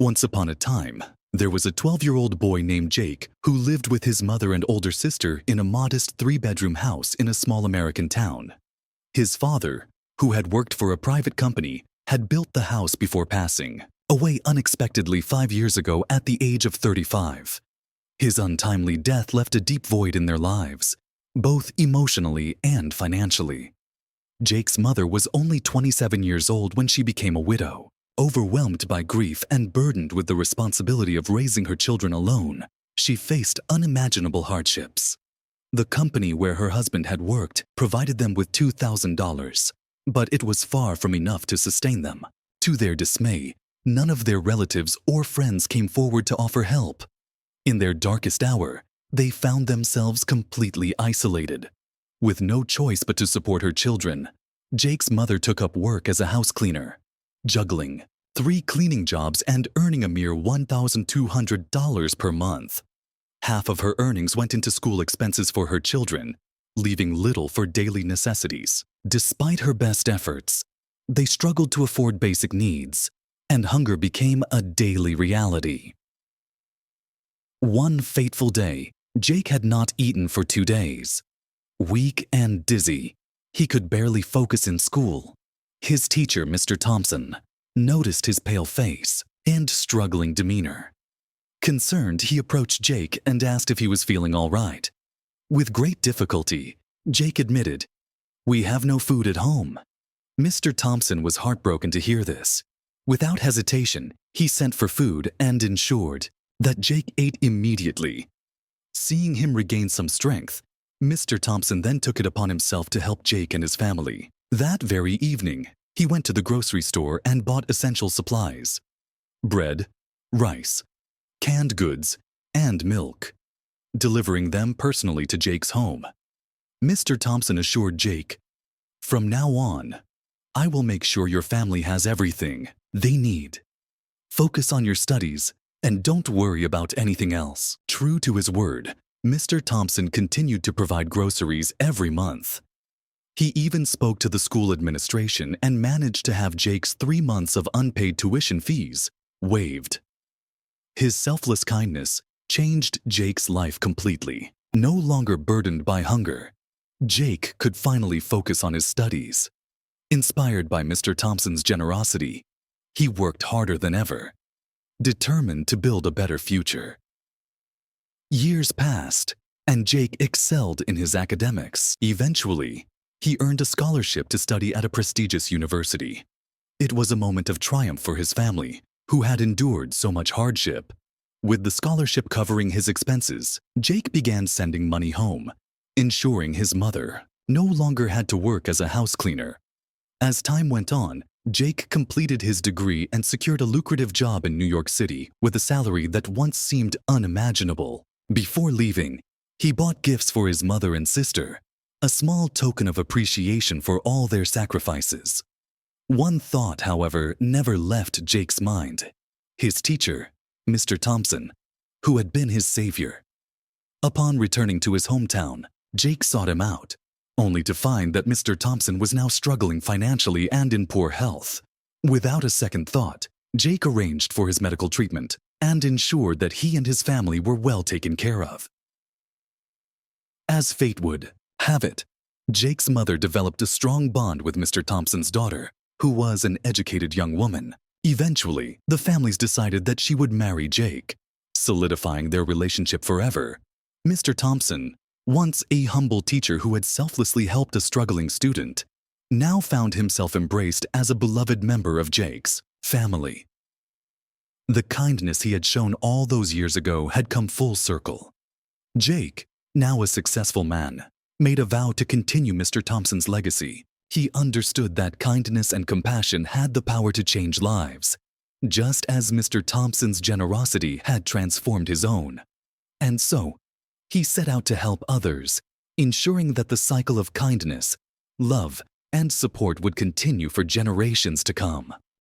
Once upon a time, there was a 12-year-old boy named Jake who lived with his mother and older sister in a modest 3-bedroom house in a small American town. His father, who had worked for a private company, had built the house before passing away unexpectedly 5 years ago at the age of 35. His untimely death left a deep void in their lives, both emotionally and financially. Jake's mother was only 27 years old when she became a widow. Overwhelmed by grief and burdened with the responsibility of raising her children alone, she faced unimaginable hardships. The company where her husband had worked provided them with $2,000, but it was far from enough to sustain them. To their dismay, none of their relatives or friends came forward to offer help. In their darkest hour, they found themselves completely isolated. With no choice but to support her children, Jake's mother took up work as a house cleaner, juggling 3 cleaning jobs and earning a mere $1,200 per month. Half of her earnings went into school expenses for her children, leaving little for daily necessities. Despite her best efforts, they struggled to afford basic needs, and hunger became a daily reality. One fateful day, Jake had not eaten for 2 days. Weak and dizzy, he could barely focus in school. His teacher, Mr. Thompson, noticed his pale face and struggling demeanor. Concerned, he approached Jake and asked if he was feeling all right. With great difficulty, Jake admitted, "We have no food at home." Mr. Thompson was heartbroken to hear this. Without hesitation, he sent for food and ensured that Jake ate immediately. Seeing him regain some strength, Mr. Thompson then took it upon himself to help Jake and his family. That very evening, he went to the grocery store and bought essential supplies: bread, rice, canned goods, and milk, delivering them personally to Jake's home. Mr. Thompson assured Jake, "From now on, I will make sure your family has everything they need. Focus on your studies and don't worry about anything else." True to his word, Mr. Thompson continued to provide groceries every month. He even spoke to the school administration and managed to have Jake's 3 months of unpaid tuition fees waived. His selfless kindness changed Jake's life completely. No longer burdened by hunger, Jake could finally focus on his studies. Inspired by Mr. Thompson's generosity, he worked harder than ever, determined to build a better future. Years passed, and Jake excelled in his academics. Eventually, he earned a scholarship to study at a prestigious university. It was a moment of triumph for his family, who had endured so much hardship. With the scholarship covering his expenses, Jake began sending money home, ensuring his mother no longer had to work as a house cleaner. As time went on, Jake completed his degree and secured a lucrative job in New York City with a salary that once seemed unimaginable. Before leaving, he bought gifts for his mother and sister, a small token of appreciation for all their sacrifices. One thought, however, never left Jake's mind: his teacher, Mr. Thompson, who had been his savior. Upon returning to his hometown, Jake sought him out, only to find that Mr. Thompson was now struggling financially and in poor health. Without a second thought, Jake arranged for his medical treatment and ensured that he and his family were well taken care of. As fate would have it, Jake's mother developed a strong bond with Mr. Thompson's daughter, who was an educated young woman. Eventually, the families decided that she would marry Jake, solidifying their relationship forever. Mr. Thompson, once a humble teacher who had selflessly helped a struggling student, now found himself embraced as a beloved member of Jake's family. The kindness he had shown all those years ago had come full circle. Jake, now a successful man, made a vow to continue Mr. Thompson's legacy. He understood that kindness and compassion had the power to change lives, just as Mr. Thompson's generosity had transformed his own. And so, he set out to help others, ensuring that the cycle of kindness, love, and support would continue for generations to come.